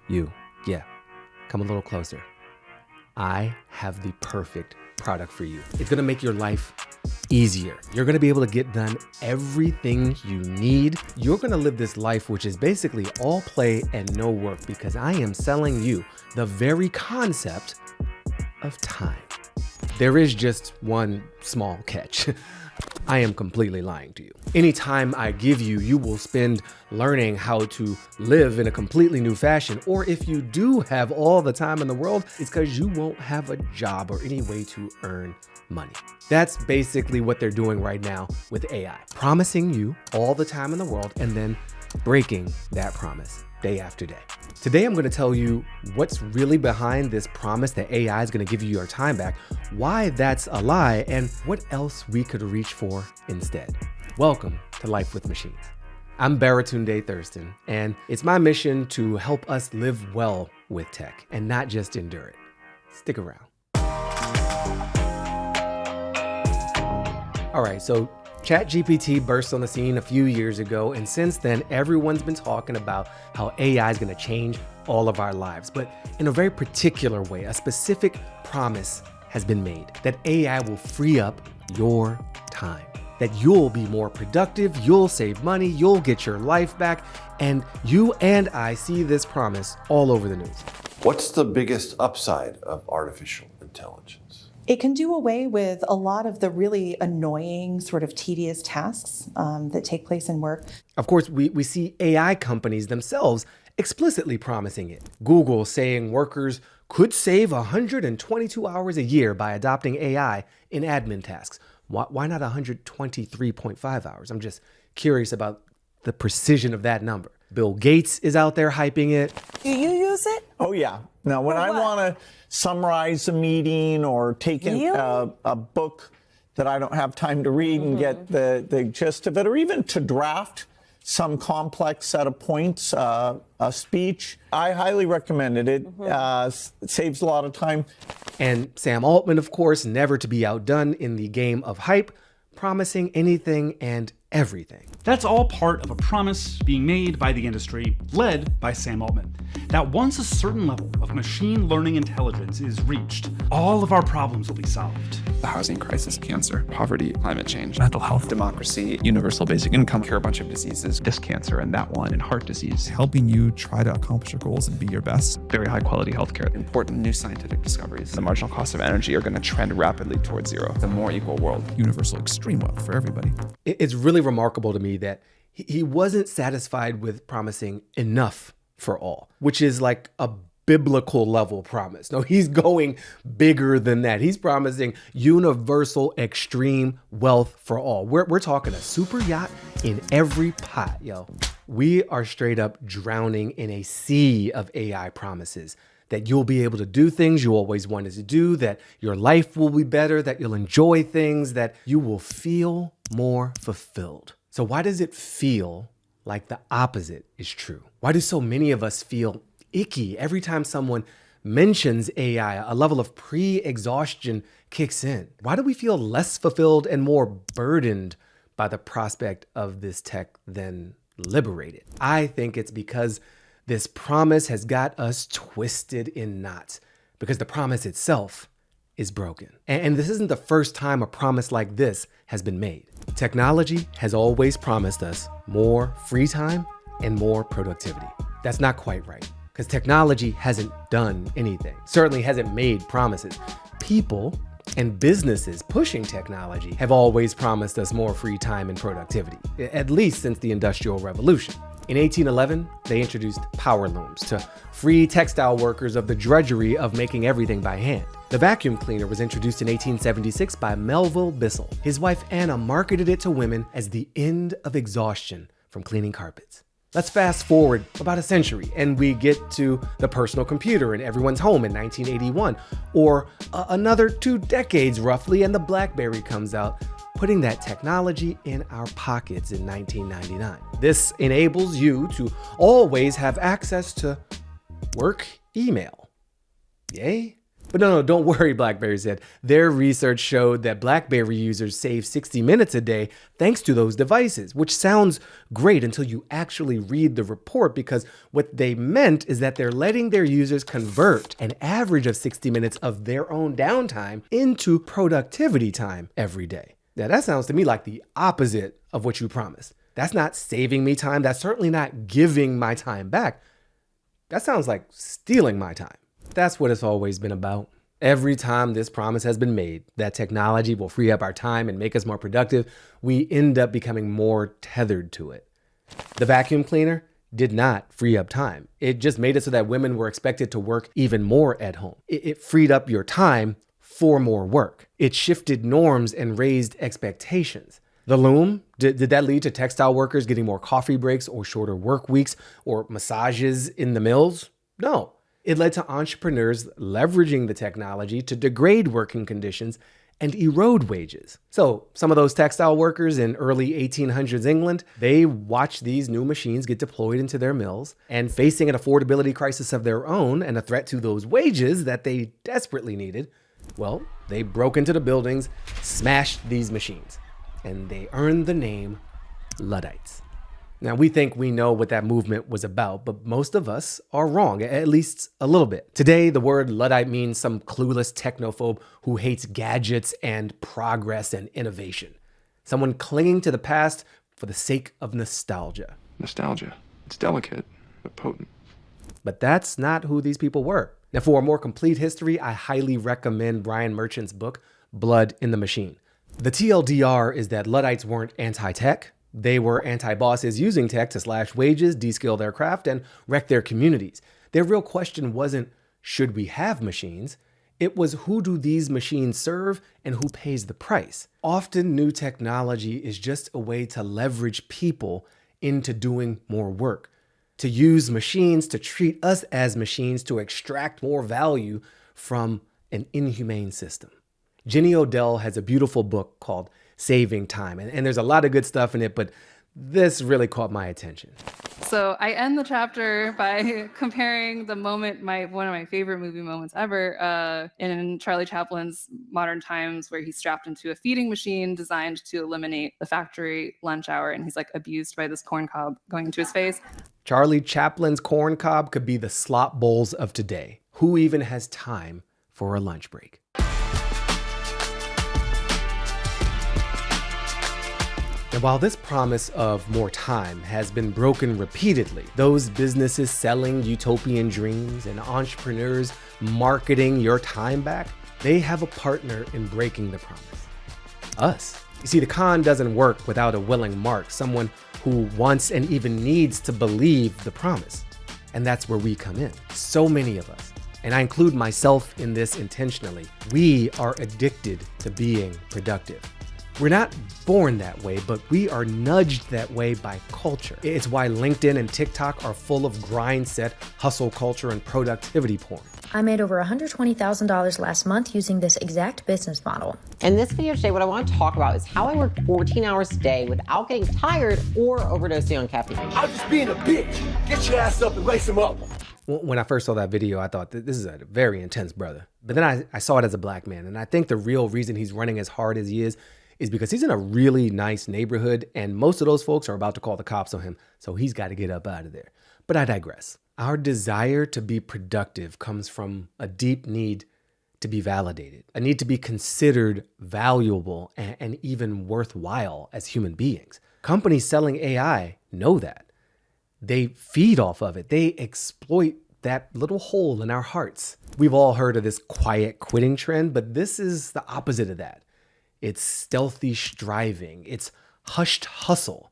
You, yeah, come a little closer. I have the perfect product for you. It's gonna make your life easier. You're gonna be able to get done everything you need. You're gonna live this life which is basically all play and no work, because I am selling you the very concept of time. There is just one small catch. I am completely lying to you. Any time I give you, you will spend learning how to live in a completely new fashion. Or if you do have all the time in the world, it's because you won't have a job or any way to earn money. That's basically what they're doing right now with AI. Promising you all the time in the world and then breaking that promise day after day. Today, I'm gonna tell you what's really behind this promise that AI is gonna give you your time back, why that's a lie, and what else we could reach for instead. Welcome to Life with Machines. I'm Baratunde Thurston, and it's my mission to help us live well with tech and not just endure it. Stick around. All right, so ChatGPT burst on the scene a few years ago, and since then, everyone's been talking about how AI is going to change all of our lives, but in a very particular way. A specific promise has been made that AI will free up your time, that you'll be more productive, you'll save money, you'll get your life back, and you and I see this promise all over the news. What's the biggest upside of artificial intelligence? It can do away with a lot of the really annoying, sort of tedious tasks that take place in work. Of course, we see AI companies themselves explicitly promising it. Google saying workers could save 122 hours a year by adopting AI in admin tasks. Why not 123.5 hours? I'm just curious about the precision of that number. Bill Gates is out there hyping it. Do you use it? Oh, yeah. Now, when I want to summarize a meeting or take a book that I don't have time to read and get the gist of it, or even to draft some complex set of points, a speech, I highly recommend it. It saves a lot of time. And Sam Altman, of course, never to be outdone in the game of hype, promising anything and everything. That's all part of a promise being made by the industry, led by Sam Altman, that once a certain level of machine learning intelligence is reached, all of our problems will be solved. The housing crisis, cancer, poverty, climate change, mental health, democracy, universal basic income, cure a bunch of diseases, this cancer and that one, and heart disease. Helping you try to accomplish your goals and be your best. Very high quality healthcare, important new scientific discoveries. The marginal cost of energy are going to trend rapidly towards zero. The more equal world. Universal extreme wealth for everybody. It's really remarkable to me that he wasn't satisfied with promising enough for all, which is like a biblical level promise. No, he's going bigger than that. He's promising universal extreme wealth for all. We're talking a super yacht in every pot, yo. We are straight up drowning in a sea of AI promises. That you'll be able to do things you always wanted to do, that your life will be better, that you'll enjoy things, that you will feel more fulfilled. So why does it feel like the opposite is true? Why do so many of us feel icky every time someone mentions AI? A level of pre-exhaustion kicks in. Why do we feel less fulfilled and more burdened by the prospect of this tech than liberated? I think it's because this promise has got us twisted in knots, because the promise itself is broken. And this isn't the first time a promise like this has been made. Technology has always promised us more free time and more productivity. That's not quite right, because technology hasn't done anything, certainly hasn't made promises. People and businesses pushing technology have always promised us more free time and productivity, at least since the Industrial Revolution. In 1811, they introduced power looms to free textile workers of the drudgery of making everything by hand. The vacuum cleaner was introduced in 1876 by Melville Bissell. His wife Anna marketed it to women as the end of exhaustion from cleaning carpets. Let's fast forward about a century and we get to the personal computer in everyone's home in 1981, or another 2 decades roughly, and the BlackBerry comes out, putting that technology in our pockets in 1999. This enables you to always have access to work email. Yay? But no, don't worry, BlackBerry said. Their research showed that BlackBerry users save 60 minutes a day thanks to those devices, which sounds great until you actually read the report, because what they meant is that they're letting their users convert an average of 60 minutes of their own downtime into productivity time every day. Now, that sounds to me like the opposite of what you promised. That's not saving me time. That's certainly not giving my time back. That sounds like stealing my time. That's what it's always been about. Every time this promise has been made that technology will free up our time and make us more productive, we end up becoming more tethered to it. The vacuum cleaner did not free up time. It just made it so that women were expected to work even more at home. It freed up your time for more work. It shifted norms and raised expectations. The loom, did that lead to textile workers getting more coffee breaks or shorter work weeks or massages in the mills? No. It led to entrepreneurs leveraging the technology to degrade working conditions and erode wages. So some of those textile workers in early 1800s England, they watched these new machines get deployed into their mills, and facing an affordability crisis of their own and a threat to those wages that they desperately needed, well, they broke into the buildings, smashed these machines, and they earned the name Luddites. Now, we think we know what that movement was about, but most of us are wrong, at least a little bit. Today, the word Luddite means some clueless technophobe who hates gadgets and progress and innovation. Someone clinging to the past for the sake of nostalgia. Nostalgia. It's delicate, but potent. But that's not who these people were. Now, for a more complete history, I highly recommend Brian Merchant's book, Blood in the Machine. The TLDR is that Luddites weren't anti-tech. They were anti-bosses using tech to slash wages, de-skill their craft, and wreck their communities. Their real question wasn't, should we have machines? It was, who do these machines serve and who pays the price? Often new technology is just a way to leverage people into doing more work, to use machines to treat us as machines, to extract more value from an inhumane system. Jenny Odell has a beautiful book called Saving Time, and there's a lot of good stuff in it, but this really caught my attention. So I end the chapter by comparing the moment, one of my favorite movie moments ever, in Charlie Chaplin's Modern Times, where he's strapped into a feeding machine designed to eliminate the factory lunch hour, and he's like abused by this corn cob going into his face. Charlie Chaplin's corn cob could be the slop bowls of today. Who even has time for a lunch break? And while this promise of more time has been broken repeatedly, those businesses selling utopian dreams and entrepreneurs marketing your time back, they have a partner in breaking the promise. Us. You see, the con doesn't work without a willing mark, someone who wants and even needs to believe the promise. And that's where we come in. So many of us, and I include myself in this intentionally, we are addicted to being productive. We're not born that way, but we are nudged that way by culture. It's why LinkedIn and TikTok are full of grind set, hustle culture, and productivity porn. I made over $120,000 last month using this exact business model. In this video today, what I want to talk about is how I work 14 hours a day without getting tired or overdosing on caffeine. I'm just being a bitch. Get your ass up and lace him up. When I first saw that video, I thought, this is a very intense brother. But then I saw it as a black man, and I think the real reason he's running as hard as he is because he's in a really nice neighborhood, and most of those folks are about to call the cops on him, so he's got to get up out of there. But I digress. Our desire to be productive comes from a deep need to be validated, a need to be considered valuable and even worthwhile as human beings. Companies selling AI know that. They feed off of it. They exploit that little hole in our hearts. We've all heard of this quiet quitting trend, but this is the opposite of that. It's stealthy striving. It's hushed hustle.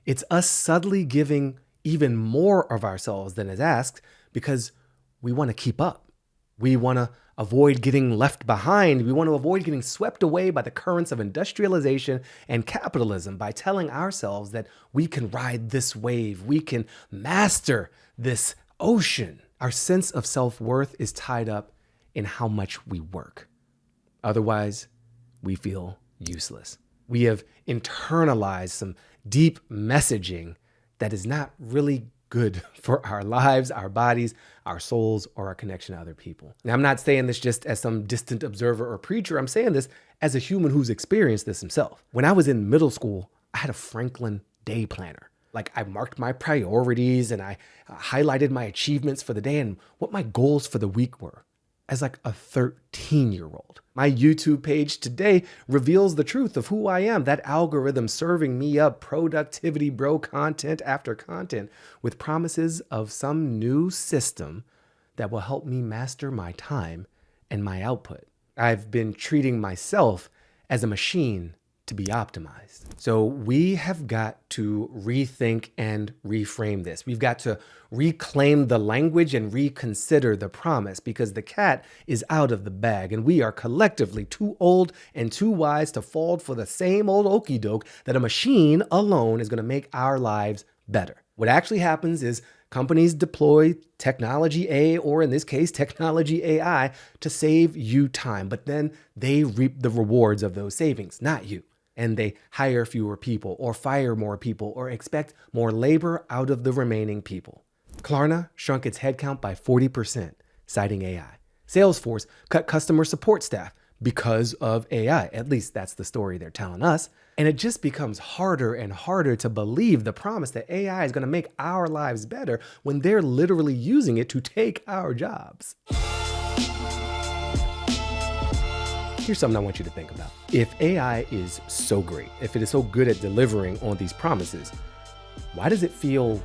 It's us subtly giving even more of ourselves than is asked because we want to keep up. We want to avoid getting left behind. We want to avoid getting swept away by the currents of industrialization and capitalism by telling ourselves that we can ride this wave. We can master this ocean. Our sense of self-worth is tied up in how much we work. Otherwise, we feel useless. We have internalized some deep messaging that is not really good for our lives, our bodies, our souls, or our connection to other people. Now, I'm not saying this just as some distant observer or preacher. I'm saying this as a human who's experienced this himself. When I was in middle school, I had a Franklin day planner. Like, I marked my priorities and I highlighted my achievements for the day and what my goals for the week were as like a 13-year-old. My YouTube page today reveals the truth of who I am. That algorithm serving me up productivity bro content after content with promises of some new system that will help me master my time and my output. I've been treating myself as a machine to be optimized. So we have got to rethink and reframe this. We've got to reclaim the language and reconsider the promise, because the cat is out of the bag and we are collectively too old and too wise to fall for the same old okie doke that a machine alone is going to make our lives better. What actually happens is companies deploy technology A, or in this case, technology AI, to save you time, but then they reap the rewards of those savings, not you. And they hire fewer people or fire more people or expect more labor out of the remaining people. Klarna shrunk its headcount by 40%, citing AI. Salesforce cut customer support staff because of AI. At least that's the story they're telling us. And it just becomes harder and harder to believe the promise that AI is going to make our lives better when they're literally using it to take our jobs. Here's something I want you to think about. If AI is so great, if it is so good at delivering on these promises, why does it feel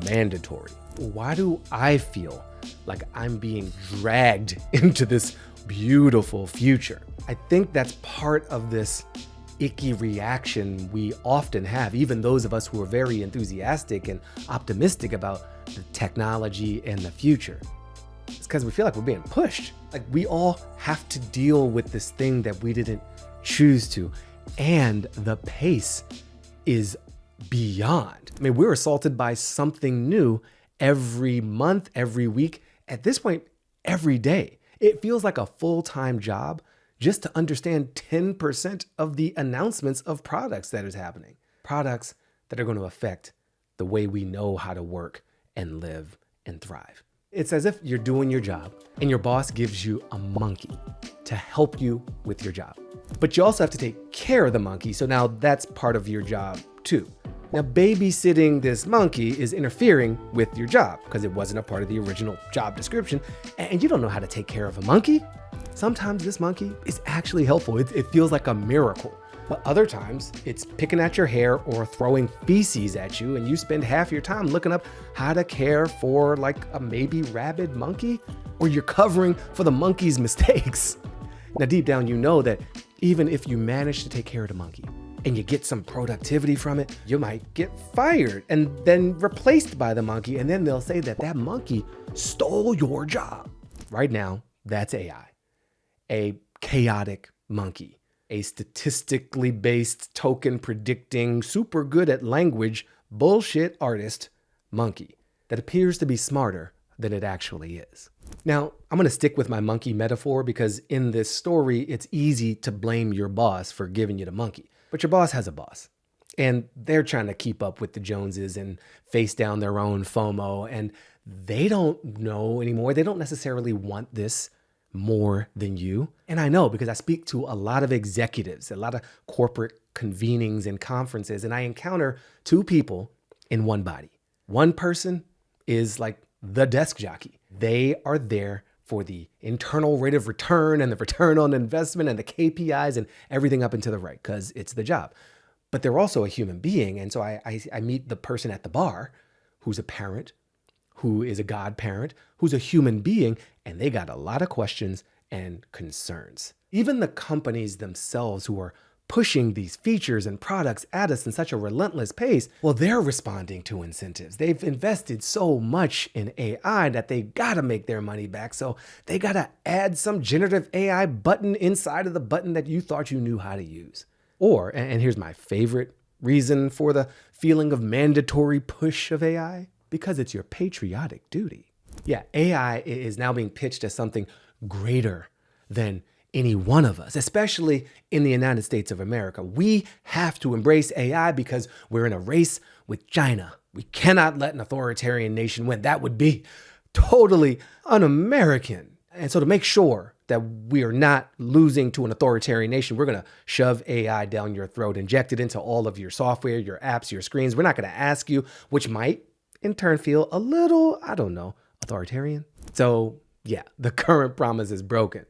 mandatory? Why do I feel like I'm being dragged into this beautiful future? I think that's part of this icky reaction we often have, even those of us who are very enthusiastic and optimistic about the technology and the future. It's because we feel like we're being pushed. Like, we all have to deal with this thing that we didn't choose to. And the pace is beyond. I mean, we're assaulted by something new every month, every week, at this point, every day. It feels like a full-time job just to understand 10% of the announcements of products that is happening. Products that are going to affect the way we know how to work and live and thrive. It's as if you're doing your job and your boss gives you a monkey to help you with your job. But you also have to take care of the monkey, so now that's part of your job too. Now, babysitting this monkey is interfering with your job because it wasn't a part of the original job description, and you don't know how to take care of a monkey. Sometimes this monkey is actually helpful. It feels like a miracle. But other times, it's picking at your hair or throwing feces at you, and you spend half your time looking up how to care for like a maybe rabid monkey, or you're covering for the monkey's mistakes. Now, deep down, you know that even if you manage to take care of the monkey and you get some productivity from it, you might get fired and then replaced by the monkey, and then they'll say that that monkey stole your job. Right now, that's AI. A chaotic monkey. A statistically based, token predicting, super good at language, bullshit artist monkey that appears to be smarter than it actually is. Now, I'm going to stick with my monkey metaphor because in this story, it's easy to blame your boss for giving you the monkey. But your boss has a boss, and they're trying to keep up with the Joneses and face down their own FOMO, and they don't know anymore. They don't necessarily want this more than you. And I know because I speak to a lot of executives, a lot of corporate convenings and conferences, and I encounter two people in one body. One person is like the desk jockey. They are there for the internal rate of return and the return on investment and the KPIs and everything up and to the right, because it's the job. But they're also a human being. And so I meet the person at the bar who's a parent, who is a godparent, who's a human being, and they got a lot of questions and concerns. Even the companies themselves who are pushing these features and products at us in such a relentless pace, well, they're responding to incentives. They've invested so much in AI that they gotta make their money back, so they gotta add some generative AI button inside of the button that you thought you knew how to use. Or, and here's my favorite reason for the feeling of mandatory push of AI, because it's your patriotic duty. Yeah, AI is now being pitched as something greater than any one of us, especially in the United States of America. We have to embrace AI because we're in a race with China. We cannot let an authoritarian nation win. That would be totally un-American. And so to make sure that we are not losing to an authoritarian nation, we're going to shove AI down your throat, inject it into all of your software, your apps, your screens. We're not going to ask you, which might in turn feel a little, I don't know, authoritarian. So yeah, the current promise is broken.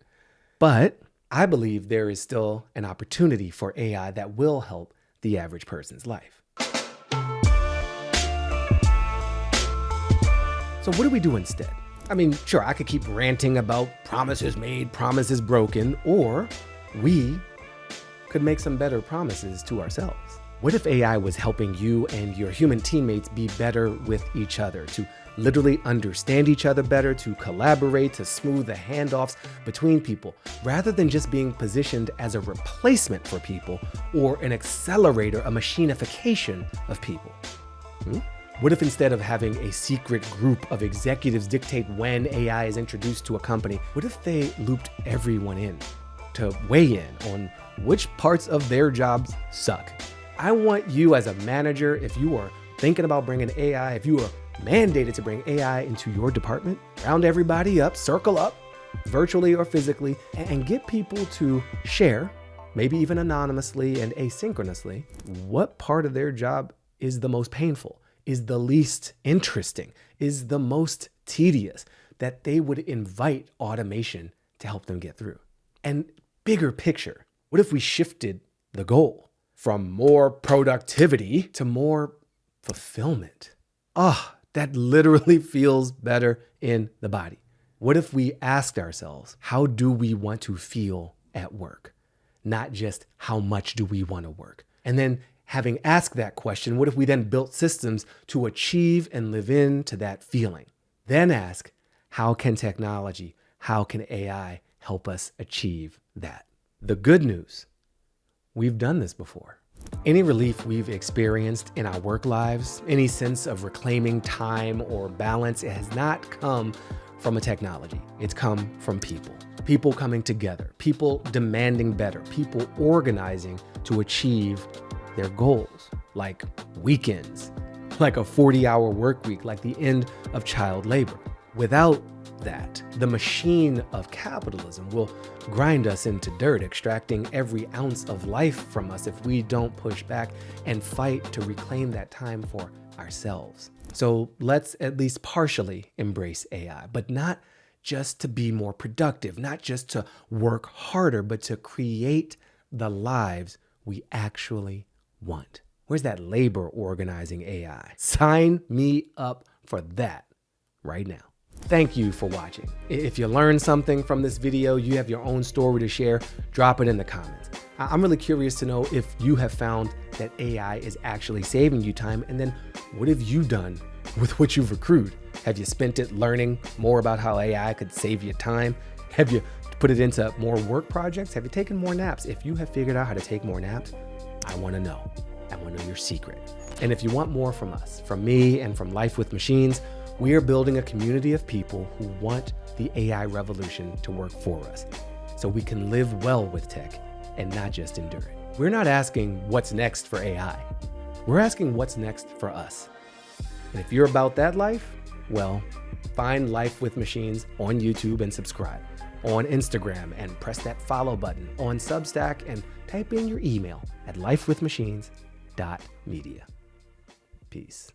But I believe there is still an opportunity for AI that will help the average person's life. So what do we do instead? I mean, sure, I could keep ranting about promises made, promises broken, or we could make some better promises to ourselves. What if AI was helping you and your human teammates be better with each other, to literally understand each other better, to collaborate, to smooth the handoffs between people, rather than just being positioned as a replacement for people or an accelerator, a machinification of people? What if instead of having a secret group of executives dictate when AI is introduced to a company, what if they looped everyone in to weigh in on which parts of their jobs suck? I want you as a manager, if you are thinking about bringing AI, if you are mandated to bring AI into your department, round everybody up, circle up, virtually or physically, and get people to share, maybe even anonymously and asynchronously, what part of their job is the most painful, is the least interesting, is the most tedious, that they would invite automation to help them get through. And bigger picture, what if we shifted the goal from more productivity to more fulfillment? That literally feels better in the body. What if we asked ourselves, how do we want to feel at work? Not just how much do we want to work? And then having asked that question, what if we then built systems to achieve and live into that feeling? Then ask, how can technology, how can AI help us achieve that? The good news, we've done this before. Any relief we've experienced in our work lives, any sense of reclaiming time or balance, it has not come from a technology. It's come from people. People coming together, people demanding better, people organizing to achieve their goals, like weekends, like a 40-hour work week, like the end of child labor. Without that, the machine of capitalism will grind us into dirt, extracting every ounce of life from us if we don't push back and fight to reclaim that time for ourselves. So let's at least partially embrace AI, but not just to be more productive, not just to work harder, but to create the lives we actually want. Where's that labor organizing AI? Sign me up for that right now. Thank you for watching. If you learned something from this video, you have your own story to share, drop it in the comments. I'm really curious to know if you have found that AI is actually saving you time, and then what have you done with what you've accrued? Have you spent it learning more about how AI could save you time? Have you put it into more work projects? Have you taken more naps? If you have figured out how to take more naps, I want to know. I want to know your secret. And if you want more from us, from me and from Life with Machines, we are building a community of people who want the AI revolution to work for us, so we can live well with tech and not just endure it. We're not asking what's next for AI. We're asking what's next for us. And if you're about that life, well, find Life with Machines on YouTube and subscribe, on Instagram and press that follow button, on Substack and type in your email at lifewithmachines.media. Peace.